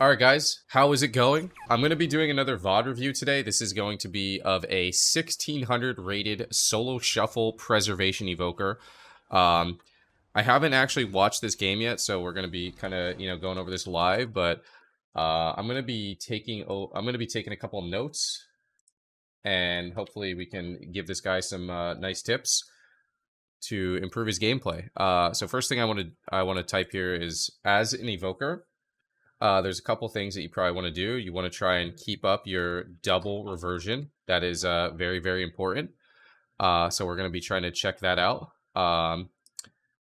Alright guys, how is it going? I'm going to be doing another VOD review today. This is going to be of a 1600 rated solo shuffle preservation evoker. I haven't actually watched this game yet, so we're going to be kind of, going over this live, but I'm going to be taking a couple of notes, and hopefully we can give this guy some nice tips to improve his gameplay. So first thing I want to type here is, as an evoker, there's a couple things that you probably want to do. You want to try and keep up your double reversion. That is very, very important. So we're going to be trying to check that out.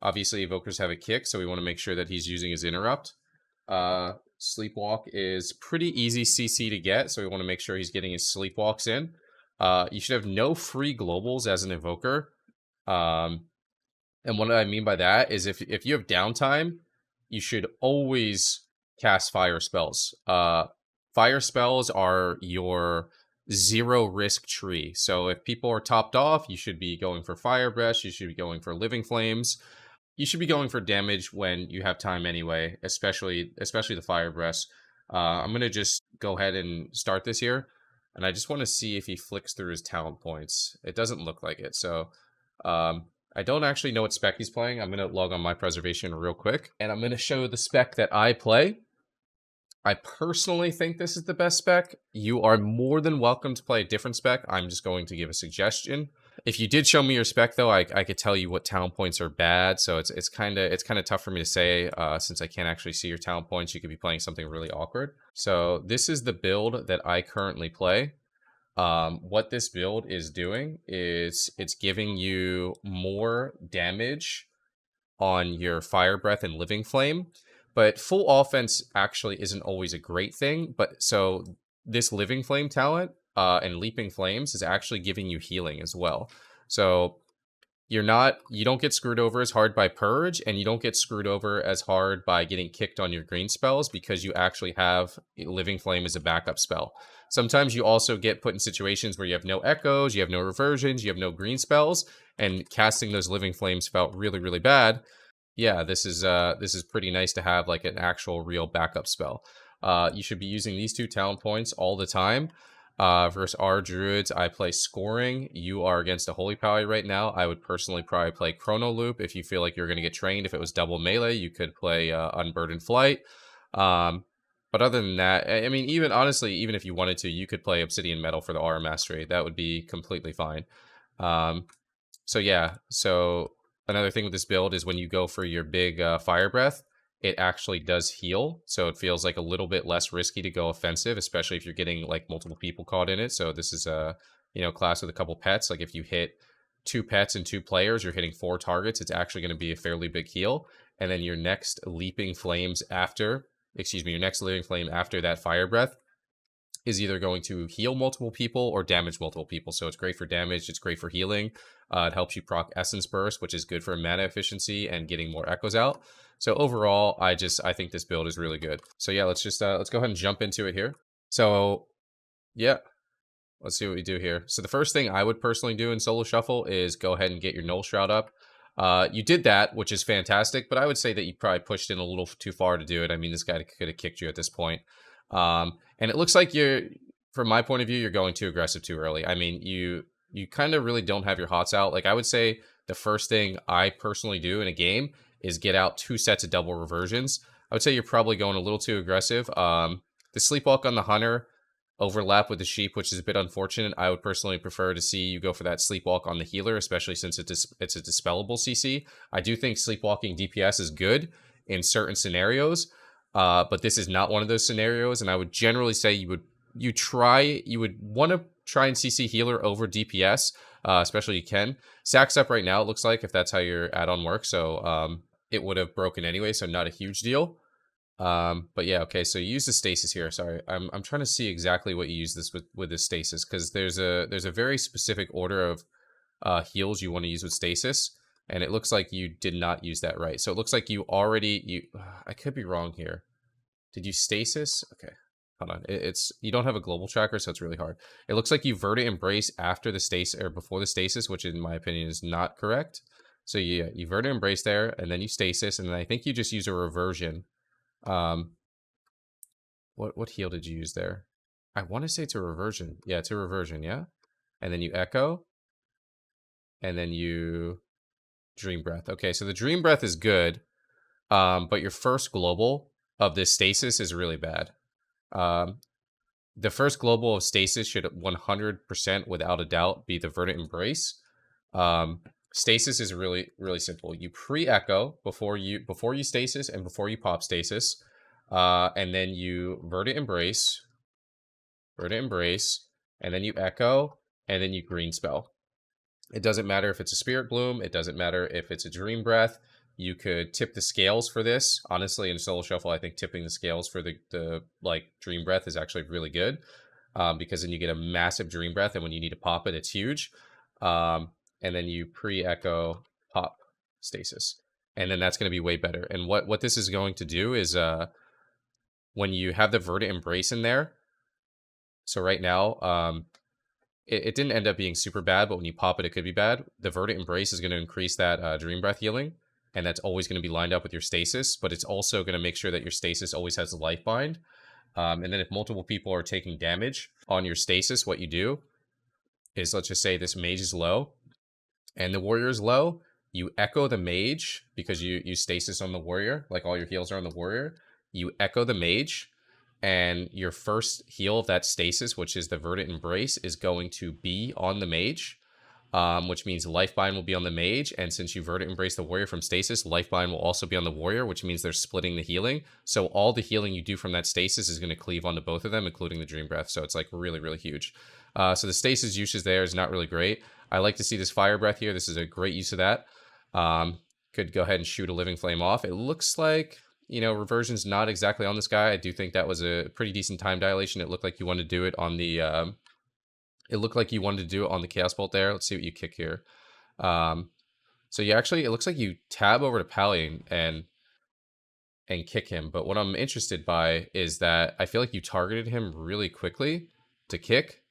Obviously, evokers have a kick, so we want to make sure that he's using his interrupt. Sleepwalk is pretty easy CC to get, so we want to make sure he's getting his sleepwalks in. You should have no free globals as an evoker. And what I mean by that is if you have downtime, you should always cast fire spells. Fire spells are your zero risk tree. So if people are topped off, you should be going for fire breath. You should be going for living flames. You should be going for damage when you have time anyway, especially the fire breaths. I'm gonna just go ahead and start this here, and I just want to see if he flicks through his talent points. It doesn't look like it, so I don't actually know what spec he's playing. I'm going to log on my preservation real quick, and I'm going to show the spec that I play. I personally think this is the best spec. You are more than welcome to play a different spec. I'm just going to give a suggestion. If you did show me your spec, though, I could tell you what talent points are bad. So it's kind of tough for me to say since I can't actually see your talent points. You could be playing something really awkward. So this is the build that I currently play. What this build is doing is it's giving you more damage on your fire breath and living flame, but full offense actually isn't always a great thing. But so this living flame talent and leaping flames is actually giving you healing as well. So you don't get screwed over as hard by purge, and you don't get screwed over as hard by getting kicked on your green spells because you actually have living flame as a backup spell. Sometimes you also get put in situations where you have no echoes, you have no reversions, you have no green spells, and casting those living flames felt really, really bad. Yeah, this is pretty nice to have like an actual real backup spell. You should be using these two talent points all the time. Versus our druids, I play scoring. You are against a holy power right now. I would personally probably play chrono loop if you feel like you're going to get trained. If it was double melee, you could play unburdened flight. But other than that, I mean, even honestly, even if you wanted to, you could play obsidian metal for the aura mastery. That would be completely fine. So yeah, so another thing with this build is when you go for your big fire breath, it actually does heal, so it feels like a little bit less risky to go offensive, especially if you're getting like multiple people caught in it. So this is a class with a couple pets. Like if you hit 2 pets and 2 players, you're hitting 4 targets. It's actually going to be a fairly big heal. And then your next leaping flames after, your next living flame after that fire breath is either going to heal multiple people or damage multiple people. So it's great for damage. It's great for healing. It helps you proc Essence Burst, which is good for mana efficiency and getting more echoes out. So overall, I think this build is really good. So yeah, let's go ahead and jump into it here. So yeah, let's see what we do here. So the first thing I would personally do in solo shuffle is go ahead and get your Null Shroud up. You did that, which is fantastic, but I would say that you probably pushed in a little too far to do it. I mean, this guy could have kicked you at this point. And it looks like from my point of view, you're going too aggressive too early. I mean, you kind of really don't have your hots out. Like I would say the first thing I personally do in a game is get out 2 sets of double reversions. I would say you're probably going a little too aggressive. The Sleepwalk on the Hunter overlap with the Sheep, which is a bit unfortunate. I would personally prefer to see you go for that Sleepwalk on the Healer, especially since it's a dispellable CC. I do think Sleepwalking DPS is good in certain scenarios, but this is not one of those scenarios, and I would generally say you would want to try and CC Healer over DPS, especially you can. Sack's up right now, it looks like, if that's how your add-on works, so it would have broken anyway, so not a huge deal. But yeah, okay, so you use the stasis here. Sorry, I'm trying to see exactly what you use this with this stasis, because there's a very specific order of heals you want to use with stasis, and it looks like you did not use that right. So it looks like I could be wrong here. Did you stasis? Okay, hold on. You don't have a global tracker, so it's really hard. It looks like you Verta Embrace after the stasis or before the stasis, which in my opinion is not correct. So you Verta Embrace there, and then you stasis, and then I think you just use a reversion. What heal did you use there? I want to say it's a reversion. Yeah, it's a reversion, yeah? And then you echo. And then you dream breath. Okay, so the dream breath is good. But your first global of this stasis is really bad. Um, the first global of stasis should 100% without a doubt be the Verdant Embrace. Um, stasis is really simple. You pre-echo before you stasis and before you pop stasis, and then you Verdant Embrace, and then you echo, and then you green spell. It doesn't matter if it's a Spirit Bloom. It doesn't matter if it's a Dream Breath. You could tip the scales for this. Honestly, in Solo Shuffle, I think tipping the scales for the like Dream Breath is actually really good, because then you get a massive Dream Breath, and when you need to pop it, it's huge. And then you pre-echo pop stasis, and then that's going to be way better. And what this is going to do is when you have the Verdant Embrace in there. So right now, it didn't end up being super bad, but when you pop it, it could be bad. The Verdant Embrace is going to increase that Dream Breath healing, and that's always going to be lined up with your stasis, but it's also going to make sure that your stasis always has a life bind. And then if multiple people are taking damage on your stasis, what you do is, let's just say this mage is low, and the warrior is low, you echo the mage, because you stasis on the warrior, like all your heals are on the warrior. You echo the mage, and your first heal of that stasis, which is the Verdant Embrace, is going to be on the mage, which means Lifebind will be on the mage, and since you Verdant Embrace the warrior from stasis, Lifebind will also be on the warrior, which means they're splitting the healing. So all the healing you do from that stasis is going to cleave onto both of them, including the Dream Breath, so it's like really huge. So the stasis usage there is not really great. I like to see this Fire Breath here. This is a great use of that. Could go ahead and shoot a Living Flame off. It looks like, reversion's not exactly on this guy. I do think that was a pretty decent time dilation. It looked like you wanted to do it on the Chaos Bolt there. Let's see what you kick here. So you actually, it looks like you tab over to Pally and kick him. But what I'm interested by is that I feel like you targeted him really quickly to kick,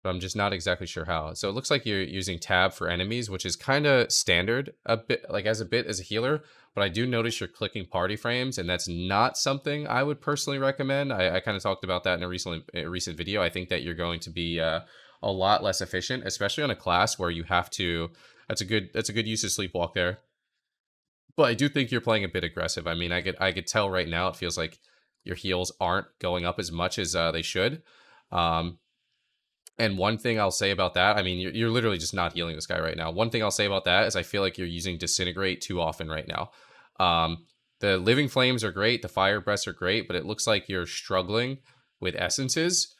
but I'm just not exactly sure how. So it looks like you're using tab for enemies, which is kind of standard a bit, like as a healer, but I do notice you're clicking party frames, and that's not something I would personally recommend. I kind of talked about that in a recent video. I think that you're going to be a lot less efficient, especially on a class where you have to, that's a good use of Sleepwalk there. But I do think you're playing a bit aggressive. I mean, I could tell right now it feels like your heals aren't going up as much as they should. And one thing I'll say about that, I mean, you're literally just not healing this guy right now. One thing I'll say about that is I feel like you're using Disintegrate too often right now. The Living Flames are great, the Fire Breaths are great, but it looks like you're struggling with Essences,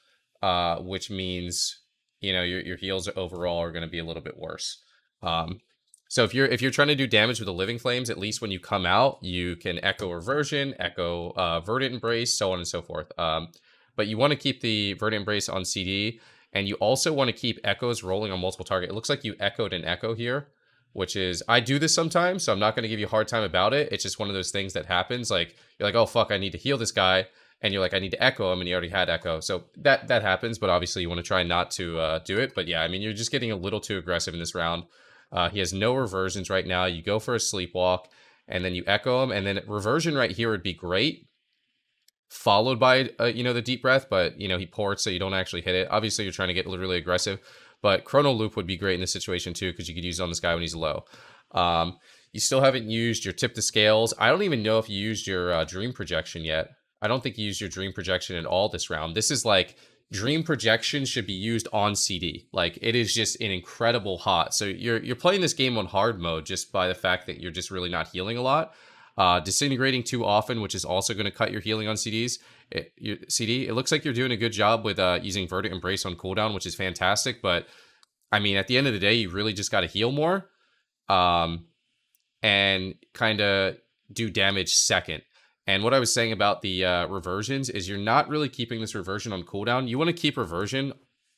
which means, your heals overall are going to be a little bit worse. So if you're trying to do damage with the Living Flames, at least when you come out, you can echo Reversion, echo Verdant Embrace, so on and so forth. But you want to keep the Verdant Embrace on CD, and you also want to keep echoes rolling on multiple targets. It looks like you echoed an echo here, which is, I do this sometimes, so I'm not going to give you a hard time about it. It's just one of those things that happens. Like, you're like, oh, fuck, I need to heal this guy. And you're like, I need to echo him, and you already had echo. So that happens, but obviously you want to try not to do it. But yeah, I mean, you're just getting a little too aggressive in this round. He has no reversions right now. You go for a Sleepwalk, and then you echo him, and then reversion right here would be great, followed by the Deep Breath, but he ports, so you don't actually hit it. Obviously you're trying to get really aggressive, but Chrono Loop would be great in this situation too, because you could use it on this guy when he's low. You still haven't used your Tip the Scales. I don't even know if you used your Dream Projection yet. I don't think you used your Dream Projection at all this round. This is like, Dream Projection should be used on CD. Like, it is just an incredible hot. So you're playing this game on hard mode just by the fact that you're just really not healing a lot. Disintegrating too often, which is also going to cut your healing on CDs. It looks like you're doing a good job with using Verdant Embrace on cooldown, which is fantastic. But I mean, at the end of the day, you really just got to heal more, and kind of do damage second. And what I was saying about the reversions is you're not really keeping this reversion on cooldown. You want to keep reversion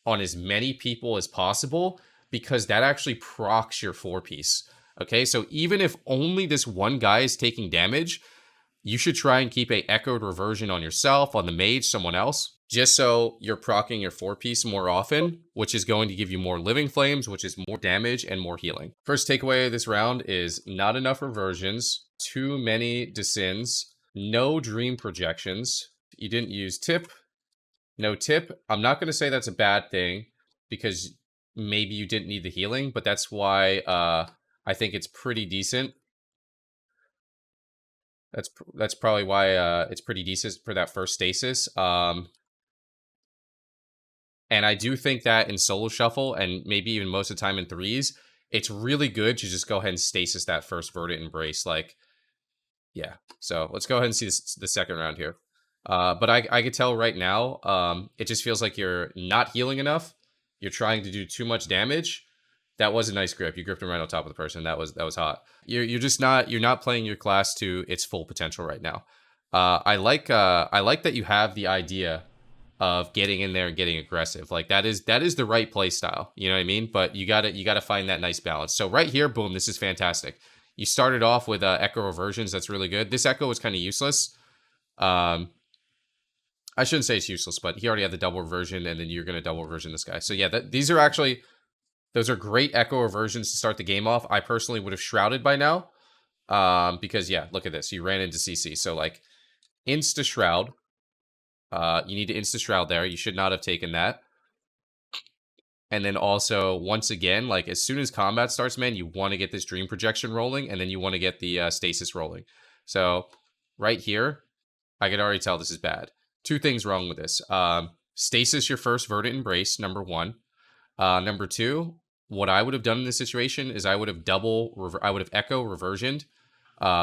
on as many people as possible, because that actually procs your 4-piece. Okay, so even if only this one guy is taking damage, you should try and keep a echoed reversion on yourself, on the mage, someone else, just so you're proccing your 4-piece more often, which is going to give you more Living Flames, which is more damage and more healing. First takeaway of this round is not enough reversions too many desins, no dream projections. You didn't use tip, no tip. I'm not going to say that's a bad thing because maybe you didn't need the healing, but that's why I think it's pretty decent. That's probably why it's pretty decent for that first stasis. And I do think that in solo shuffle and maybe even most of the time in threes, it's really good to just go ahead and stasis that first Verdant Embrace. Like, yeah. So let's go ahead and see the second round here. But I could tell right now, it just feels like you're not healing enough. You're trying to do too much damage. That was a nice grip. You gripped him right on top of the person. That was hot. You're just not playing your class to its full potential right now. I like that you have the idea of getting in there and getting aggressive. Like that is the right play style. You know what I mean? But you gotta find that nice balance. So right here, boom, this is fantastic. You started off with Echo Reversions. That's really good. This Echo was kind of useless. I shouldn't say it's useless, but he already had the double reversion, and then you're going to double reversion this guy. So yeah, these are actually, those are great Echo Reversions to start the game off. I personally would have Shrouded by now. Because yeah, look at this. You ran into CC. So like, Insta Shroud. You need to Insta Shroud there. You should not have taken that. And then also, once again, like as soon as combat starts, man, you want to get this Dream Projection rolling, and then you want to get the Stasis rolling. So right here, I could already tell this is bad. Two things wrong with this. Stasis your first Verdant Embrace, number one. Number two, what I would have done in this situation is I would have Echo Reversioned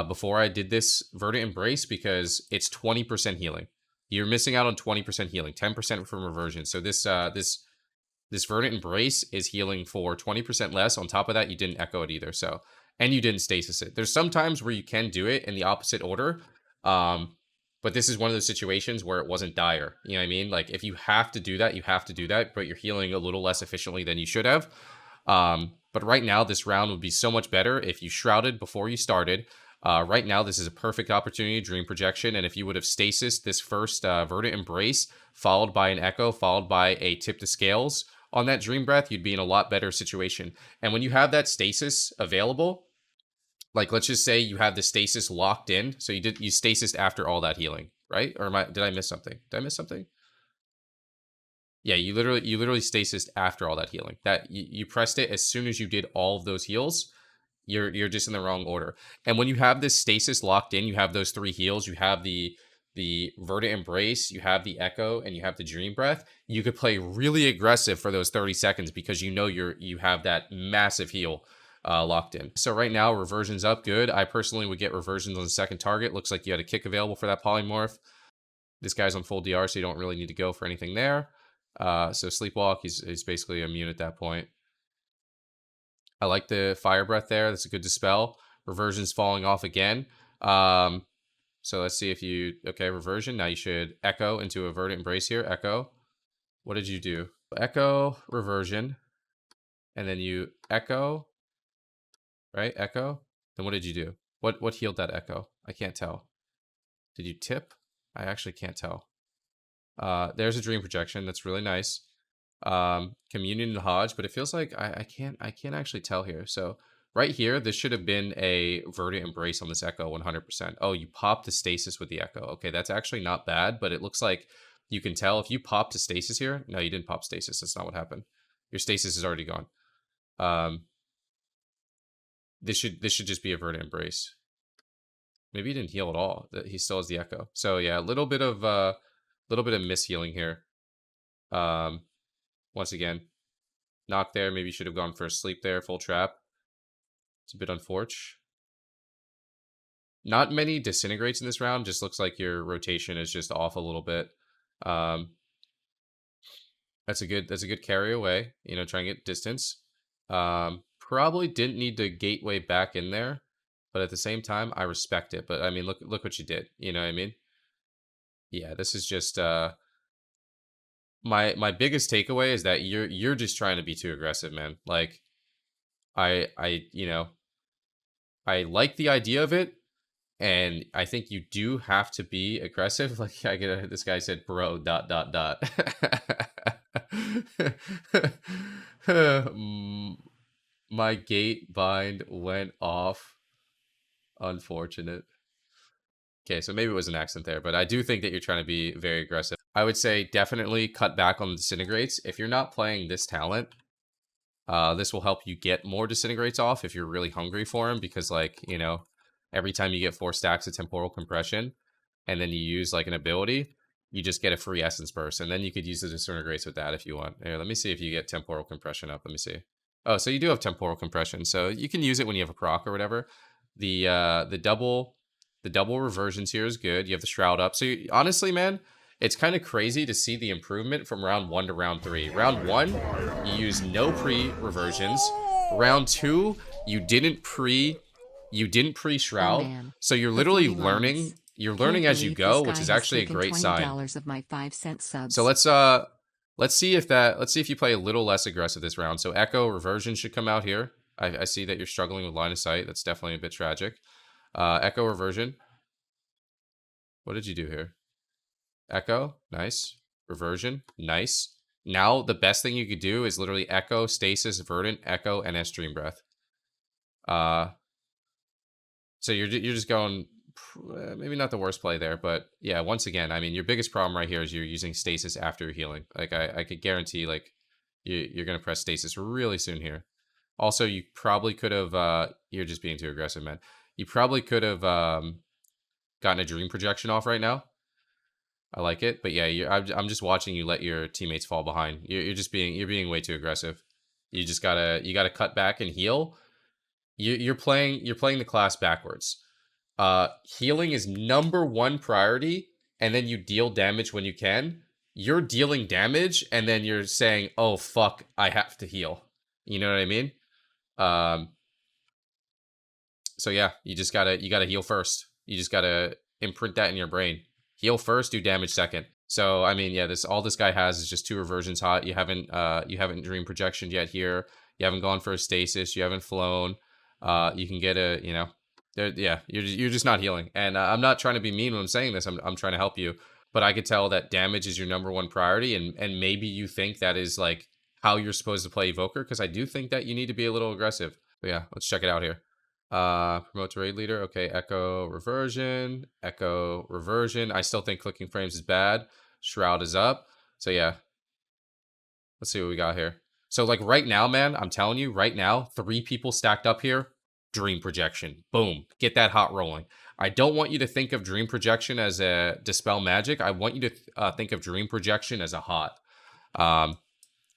before I did this Verdant Embrace, because it's 20% healing. You're missing out on 20% healing, 10% from reversion. So this Verdant Embrace is healing for 20% less. On top of that, you didn't Echo it either. So, and you didn't stasis it. There's some times where you can do it in the opposite order. But this is one of those situations where it wasn't dire. You know what I mean? Like if you have to do that, you have to do that, but you're healing a little less efficiently than you should have. But right now, this round would be so much better if you Shrouded before you started. Right now, this is a perfect opportunity, Dream Projection, and if you would have stasis this first Verdant Embrace, followed by an Echo, followed by a Tip to Scales on that Dream Breath, you'd be in a lot better situation. And when you have that stasis available, like let's just say you have the stasis locked in, so you stasised after all that healing, right? Or did I miss something? Did I miss something? Yeah, you literally stasised after all that healing. That you pressed it as soon as you did all of those heals. You're just in the wrong order. And when you have this stasis locked in, you have those three heals, you have the Verdant Embrace, you have the Echo, and you have the Dream Breath. You could play really aggressive for those 30 seconds because you know you have that massive heal locked in. So right now, reversion's up, good. I personally would get reversions on the second target. Looks like you had a kick available for that polymorph. This guy's on full DR, so you don't really need to go for anything there. So Sleepwalk, he's basically immune at that point. I like the Fire Breath there. That's a good dispel. Reversion's falling off again. So let's see if you... Okay, reversion. Now you should Echo into a Verdant Embrace here. Echo. What did you do? Echo, reversion. And then you Echo. Right? Echo. Then what did you do? What healed that Echo? I can't tell. Did you tip? I actually can't tell. There's a Dream Projection. That's really nice. Communion and Hodge, but it feels like I can't actually tell here. So right here, this should have been a Verdant Embrace on this Echo 100%. Oh, you popped the stasis with the Echo. Okay, that's actually not bad, but it looks like you can tell if you popped to stasis here. No, you didn't pop stasis. That's not what happened. Your stasis is already gone. This should just be a Verdant Embrace. Maybe he didn't heal at all. He still has the Echo. So yeah, a little bit of mishealing here. Once again, knock there. Maybe you should have gone for a sleep there. Full trap. It's a bit unfortunate. Not many disintegrates in this round. Just looks like your rotation is just off a little bit. That's a good carry away. You know, try and get distance. Probably didn't need to gateway back in there, but at the same time, I respect it. But I mean, look what you did. You know what I mean? Yeah, this is just my biggest takeaway is that you're just trying to be too aggressive, man. Like I you know, I like the idea of it, and I think you do have to be aggressive. Like this guy said, bro, ... My gate bind went off. Unfortunate. Okay, so maybe it was an accident there, but I do think that you're trying to be very aggressive. I would say definitely cut back on the disintegrates. If you're not playing this talent, this will help you get more disintegrates off if you're really hungry for them, because, like, you know, every time you get 4 stacks of temporal compression and then you use like an ability, you just get a free essence burst, and then you could use the disintegrates with that if you want. Here, let me see if you get temporal compression up. Let me see. Oh, so you do have temporal compression, so you can use it when you have a proc or whatever. The double reversions here is good. You have the shroud up. So you, honestly, man, it's kind of crazy to see the improvement from round 1 to round 3. Round 1, you use no pre-reversions. Round 2, you didn't pre-shroud. Oh, so you're literally learning. You're learning as you go, which is actually a great sign. Of my 5-cent subs. So let's see if you play a little less aggressive this round. So Echo reversion should come out here. I see that you're struggling with line of sight. That's definitely a bit tragic. Echo reversion. What did you do here? Echo, nice. Reversion, nice. Now the best thing you could do is literally Echo, Stasis, Verdant, Echo, and S Dream Breath. So you're just going, maybe not the worst play there, but yeah, once again, I mean, your biggest problem right here is you're using Stasis after you're healing. Like, I could guarantee, like, you're going to press Stasis really soon here. Also, you probably could have, you're just being too aggressive, man. You probably could have gotten a Dream Projection off right now. I like it, but yeah, I'm just watching you let your teammates fall behind. You're being way too aggressive. You gotta cut back and heal. You're playing the class backwards. Healing is #1 priority, and then you deal damage when you can. You're dealing damage, and then you're saying, "Oh fuck, I have to heal." You know what I mean? So yeah, you gotta heal first. You just gotta imprint that in your brain. Heal first, do damage second. So I mean, yeah, all this guy has is just 2 reversions hot. You haven't Dream Projection yet here. You haven't gone for a stasis. You haven't flown. You can get a, you know, yeah, you're just not healing. And I'm not trying to be mean when I'm saying this. I'm trying to help you. But I could tell that damage is your #1 priority, and maybe you think that is like how you're supposed to play Evoker, because I do think that you need to be a little aggressive. But yeah, let's check it out here. Promote to raid leader. Okay, Echo reversion. Echo reversion. I still think clicking frames is bad. Shroud is up. So yeah. Let's see what we got here. So like right now, man, I'm telling you, right now, 3 people stacked up here. Dream Projection. Boom. Get that hot rolling. I don't want you to think of Dream Projection as a dispel magic. I want you to think of Dream Projection as a hot.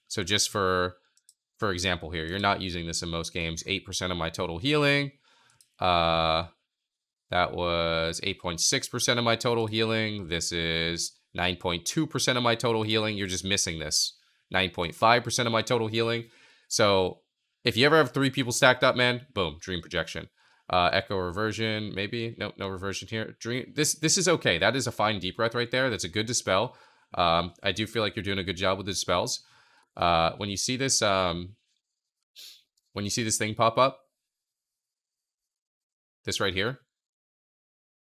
So just for example here, you're not using this in most games. 8% of my total healing. That was 8.6% of my total healing. This is 9.2% of my total healing. You're just missing this. 9.5% of my total healing. So if you ever have 3 people stacked up, man, boom, Dream Projection. Echo reversion, maybe. Nope, no reversion here. Dream. This is okay. That is a fine deep breath right there. That's a good dispel. I do feel like you're doing a good job with the dispels. When you see this thing pop up, this right here,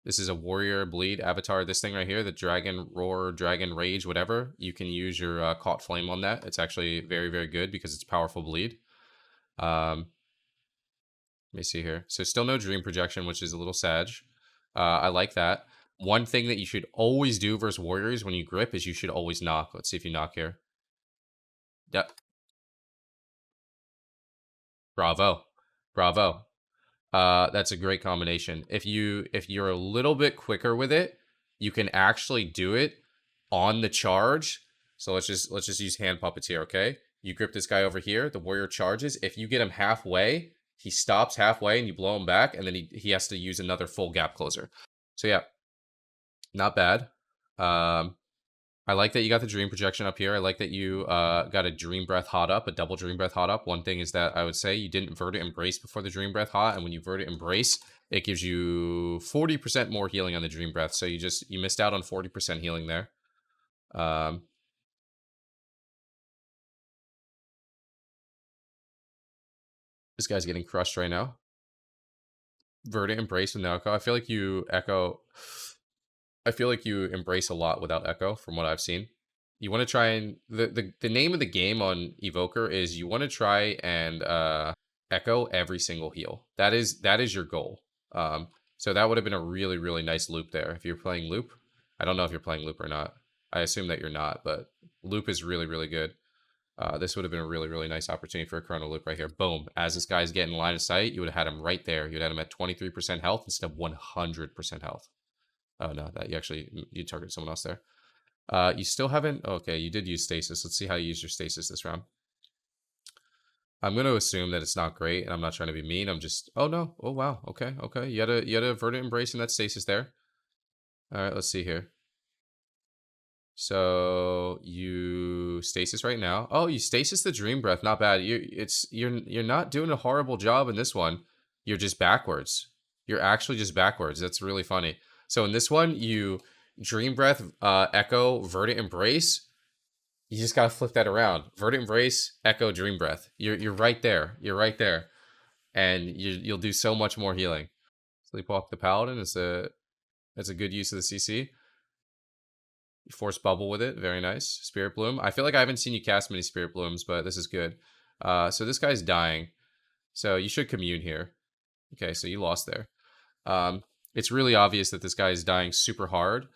this is a warrior bleed avatar. This thing right here, the dragon roar, dragon rage, whatever, you can use your caught flame on that. It's actually very, very good because it's powerful bleed. Let me see here. So still no Dream Projection, which is a little sad. I like that. One thing that you should always do versus warriors when you grip is you should always knock. Let's see if you knock here. Yep. Bravo. Bravo. That's a great combination. If you're a little bit quicker with it, you can actually do it on the charge. So let's just use hand puppets here, okay? You grip this guy over here, the warrior charges. If you get him halfway, he stops halfway and you blow him back, and then he has to use another full gap closer. So yeah, not bad. I like that you got the Dream Projection up here. I like that you got a Dream Breath hot up, a double Dream Breath hot up. One thing is that I would say you didn't Verdant Embrace before the Dream Breath hot, and when you Verdant Embrace, it gives you 40% more healing on the Dream Breath. So you missed out on 40% healing there. This guy's getting crushed right now. Verdant Embrace with no Echo. I feel like you embrace a lot without Echo from what I've seen. You want to try and the name of the game on Evoker is you want to try and echo every single heal. That is your goal. So that would have been a really, really nice loop there. If you're playing loop, I don't know if you're playing loop or not. I assume that you're not, but loop is really, really good. This would have been a really, really nice opportunity for a chrono loop right here. Boom. As this guy's getting line of sight, you would have had him right there. You'd had him at 23% health instead of 100% health. Oh, no, that you targeted someone else there. You still haven't, okay, you did use stasis. Let's see how you use your stasis this round. I'm going to assume that it's not great, and I'm not trying to be mean. I'm just, oh no, oh wow, okay, okay. You had a verdant embrace and that stasis there. All right, let's see here. So you stasis right now. Oh, you stasis the dream breath. Not bad. You're not doing a horrible job in this one. You're just backwards. You're actually just backwards. That's really funny. So in this one, you dream breath, echo, verdant embrace. You just gotta flip that around. Verdant embrace, echo, dream breath. You're right there. You're right there, and you'll do so much more healing. Sleepwalk the paladin is a good use of the CC. Force bubble with it, very nice. Spirit bloom. I feel like I haven't seen you cast many spirit blooms, but this is good. So this guy's dying, so you should commune here. Okay, so you lost there. It's really obvious that this guy is dying super hard.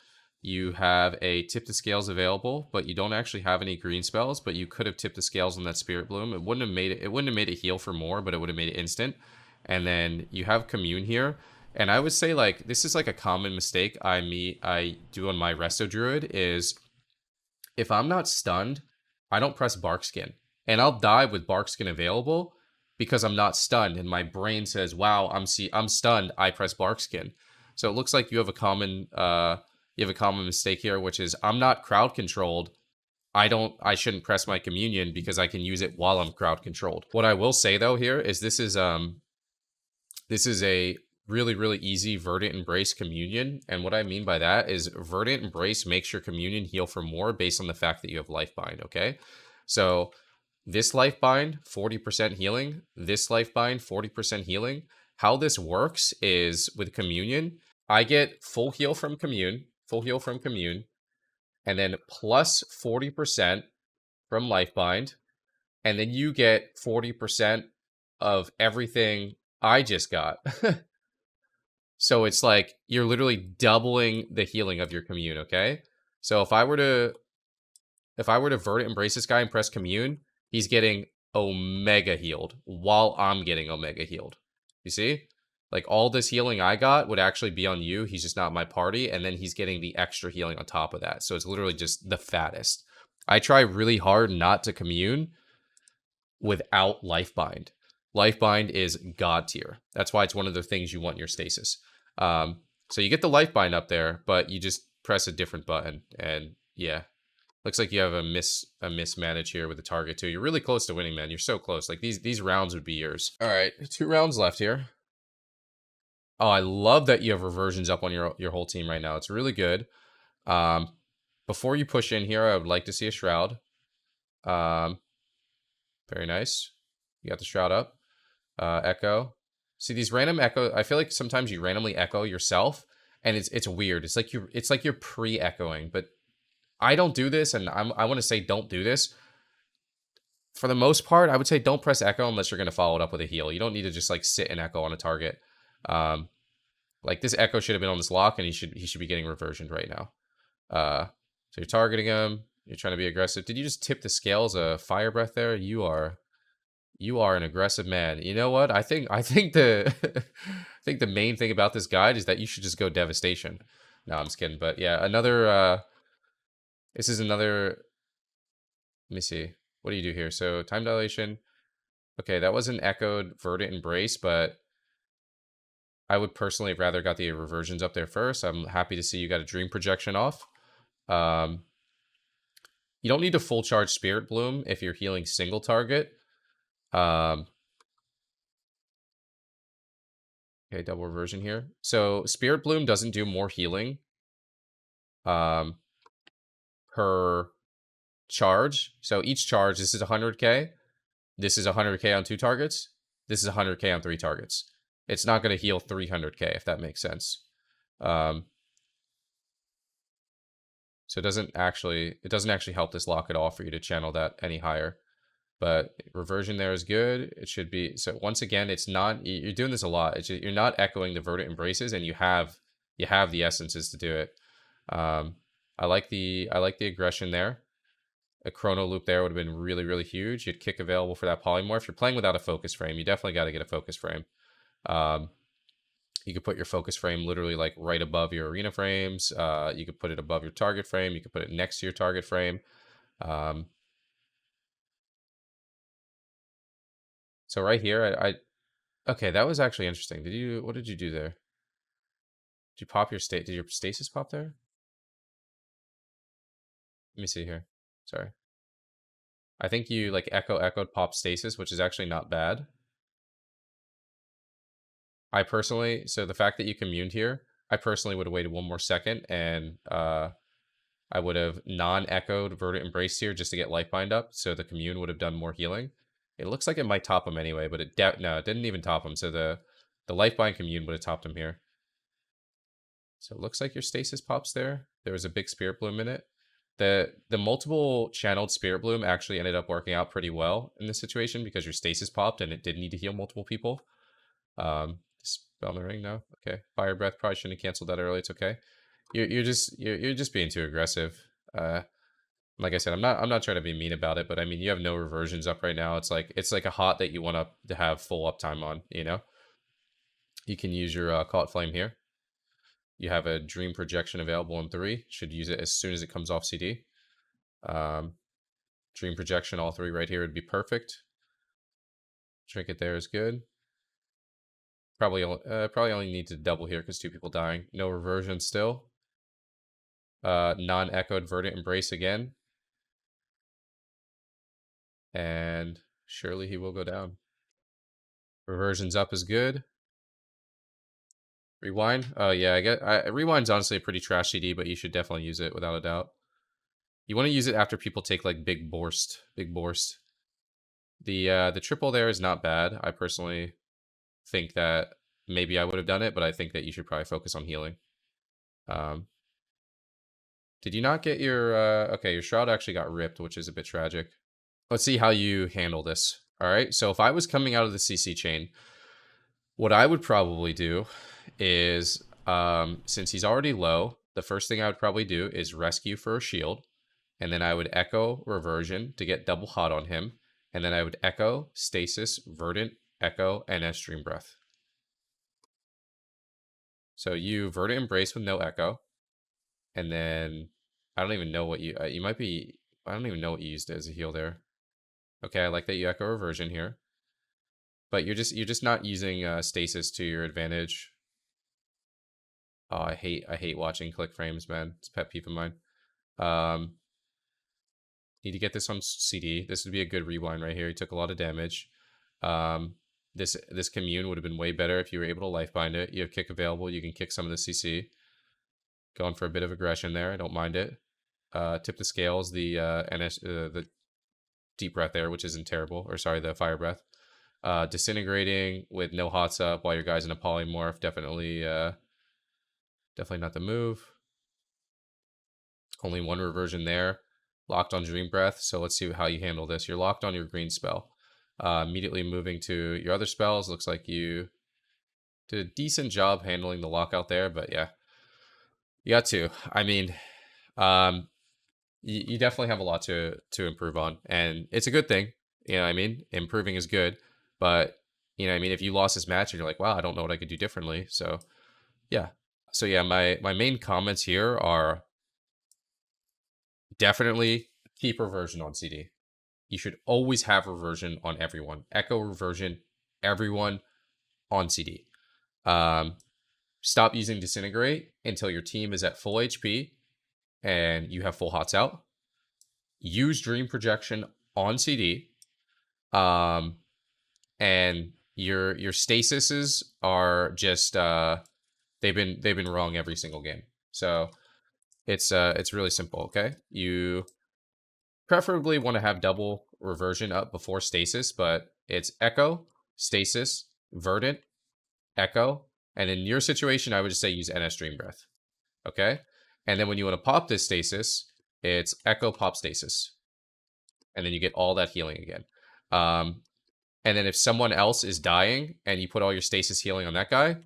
You have a tip the scales available, but you don't actually have any green spells. But you could have tipped the scales on that spirit bloom. It wouldn't have made it. It wouldn't have made it heal for more, but it would have made it instant. And then you have commune here. And I would say like this is like a common mistake I do on my resto druid is if I'm not stunned, I don't press barkskin. And I'll die with barkskin available because I'm not stunned and my brain says, "Wow, I'm stunned, I press barkskin." So it looks like you have a common mistake here, which is I'm not crowd controlled. I shouldn't press my communion because I can use it while I'm crowd controlled. What I will say though here is this is a really, really easy verdant embrace communion. And what I mean by that is verdant embrace makes your communion heal for more based on the fact that you have life bind. Okay. So this life bind, 40% healing, this life bind, 40% healing. How this works is with communion, I get full heal from commune, and then plus 40% from life bind. And then you get 40% of everything I just got. So it's like you're literally doubling the healing of your commune, okay? So if I were to verdant embrace this guy and press commune, he's getting omega healed while I'm getting omega healed. You see? Like all this healing I got would actually be on you. He's just not my party, and then he's getting the extra healing on top of that. So it's literally just the fattest. I try really hard not to commune without life bind. Life bind is god tier. That's why it's one of the things you want in your stasis. So you get the life bind up there, but you just press a different button, and yeah, looks like you have a mismanage here with the target too. You're really close to winning, man. You're so close. Like these rounds would be yours. All right, 2 rounds left here. Oh, I love that you have reversions up on your whole team right now. It's really good. Before you push in here, I would like to see a shroud. Very nice. You got the shroud up. Echo. See these random echo. I feel like sometimes you randomly echo yourself, and it's weird. It's like you're pre-echoing, but I don't do this, and I want to say don't do this. For the most part, I would say don't press echo unless you're going to follow it up with a heal. You don't need to just like sit and echo on a target. Like this echo should have been on this lock, and he should be getting reversioned right now. So you're targeting him. You're trying to be aggressive. Did you just tip the scales of fire breath there? You are an aggressive man. You know what? I think the I think the main thing about this guide is that you should just go devastation. No, I'm just kidding. But yeah, this is another. Let me see. What do you do here? So time dilation. Okay, that wasn't echoed verdant embrace, but I would personally have rather got the reversions up there first. I'm happy to see you got a dream projection off. You don't need to full charge spirit bloom if you're healing single target. Okay, double reversion here. So Spirit Bloom doesn't do more healing per charge. So each charge, this is 100k. This is 100k on 2 targets. This is 100k on 3 targets. It's not going to heal 300k, if that makes sense. So it doesn't actually help this lock at all for you to channel that any higher. But reversion there is good. It should be. So once again, it's not, you're doing this a lot. It's just, you're not echoing the verdant embraces, and you have the essences to do it. I like the aggression there. A chrono loop there would have been really, really huge. You'd kick available for that polymorph. You're playing without a focus frame. You definitely got to get a focus frame. You could put your focus frame literally like right above your arena frames. You could put it above your target frame. You could put it next to your target frame. So right here, okay, that was actually interesting. What did you do there? Did you pop your state? Did your stasis pop there? Let me see here. Sorry. I think you like echoed pop stasis, which is actually not bad. I personally, so the fact that you communed here, I personally would have waited one more second, and I would have non-echoed Verdant Embrace here just to get Lifebind up, so the commune would have done more healing. It looks like it might top him anyway, but no, it didn't even top him, so the Lifebind commune would have topped him here. So it looks like your stasis pops there. There was a big Spirit Bloom in it. The multiple channeled Spirit Bloom actually ended up working out pretty well in this situation because your stasis popped and it did need to heal multiple people. Spell the ring now. Okay. Fire breath probably shouldn't have canceled that early. It's okay. You're just being too aggressive. Like I said, I'm not trying to be mean about it, but I mean you have no reversions up right now. It's like a hot that you want to have full uptime on. You know. You can use your Caught Flame here. You have a Dream Projection available in 3. Should use it as soon as it comes off CD. Dream Projection, all 3 right here would be perfect. Trinket there is good. Probably only need to double here because 2 people dying. No reversion still. Non-echoed Verdant Embrace again. And surely he will go down. Reversion's up is good. Rewind. Oh yeah, Rewind's honestly a pretty trash CD, but you should definitely use it without a doubt. You want to use it after people take like big Borst. The triple there is not bad. I personally think that maybe I would have done it, but I think that you should probably focus on healing. Did you not get your okay, your shroud actually got ripped, which is a bit tragic. Let's see how you handle this. All right, so if I was coming out of the CC chain, what I would probably do is, since he's already low, the first thing I would probably do is rescue for a shield, and then I would echo reversion to get double hot on him, and then I would echo stasis, verdant, echo, and Dream Breath. So you verdant embrace with no echo, and then I don't even know what you might be. I don't even know what you used as a heal there. Okay, I like that you echo reversion here, but you're just not using stasis to your advantage. Oh, I hate watching click frames, man. It's a pet peeve of mine. Need to get this on CD. This would be a good rewind right here. He took a lot of damage. This commune would have been way better if you were able to lifebind it. You have kick available. You can kick some of the CC. Going for a bit of aggression there. I don't mind it. Tip the scales. The deep breath there, which isn't terrible. Or sorry, the fire breath. Disintegrating with no hots up while your guy's in a polymorph. Definitely not the move. Only one reversion there. Locked on Dream Breath. So let's see how you handle this. You're locked on your green spell. Immediately moving to your other spells. Looks like you did a decent job handling the lockout there, but yeah. You got to. I mean, you definitely have a lot to improve on, and it's a good thing. You know what I mean? Improving is good, but you know what I mean? If you lost this match and you're like, wow, I don't know what I could do differently. So yeah. So yeah, my main comments here are definitely keep reversion on CD. You should always have reversion on everyone. Echo reversion, everyone on CD. Stop using disintegrate until your team is at full HP and you have full hots out. Use dream projection on CD. And your stasises are just they've been wrong every single game. So it's really simple, okay? You preferably want to have double reversion up before stasis, but it's echo, stasis, verdant, echo, and in your situation, I would just say use NS Dream Breath. Okay? And then when you want to pop this stasis, it's echo pop stasis. And then you get all that healing again. And then if someone else is dying and you put all your stasis healing on that guy,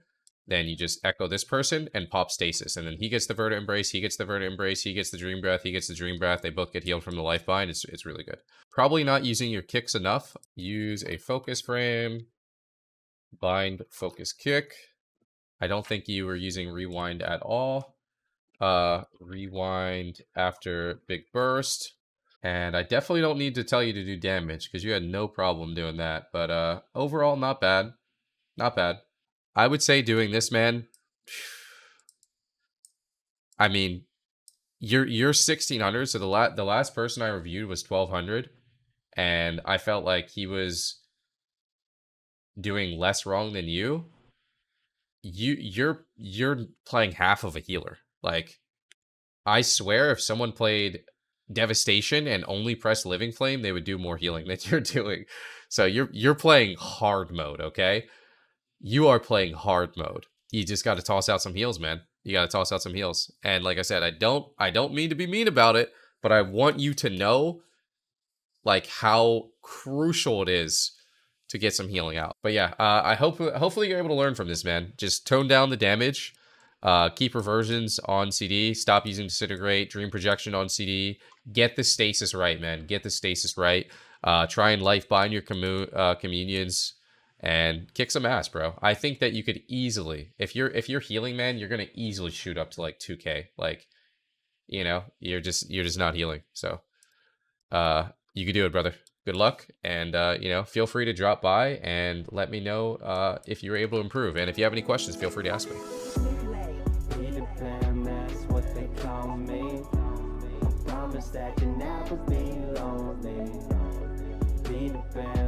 then you just echo this person and pop stasis. And then he gets the Verta Embrace, he gets the Verta Embrace, he gets the Dream Breath, he gets the Dream Breath. They both get healed from the life bind. It's really good. Probably not using your kicks enough. Use a focus frame, bind, focus, kick. I don't think you were using rewind at all. Rewind after big burst. And I definitely don't need to tell you to do damage because you had no problem doing that. But overall, not bad. Not bad. I would say doing this, man. I mean, you're 1600. So the last person I reviewed was 1200, and I felt like he was doing less wrong than you. You're playing half of a healer. Like, I swear, if someone played Devastation and only pressed Living Flame, they would do more healing than you're doing. So you're playing hard mode, okay? You are playing hard mode. You just got to toss out some heals, man. You got to toss out some heals. And like I said, I don't mean to be mean about it, but I want you to know like how crucial it is to get some healing out. But yeah, I hopefully you're able to learn from this, man. Just tone down the damage. Keep reversions on CD. Stop using Disintegrate. Dream Projection on CD. Get the stasis right, man. Get the stasis right. Try and life bind your communions and kick some ass, bro. I think that you could easily, if you're healing, man, you're gonna easily shoot up to like 2K. Like, you know, you're just not healing. So, you could do it, brother. Good luck, and you know, feel free to drop by and let me know if you're able to improve. And if you have any questions, feel free to ask me. That you never be lonely. Be the band.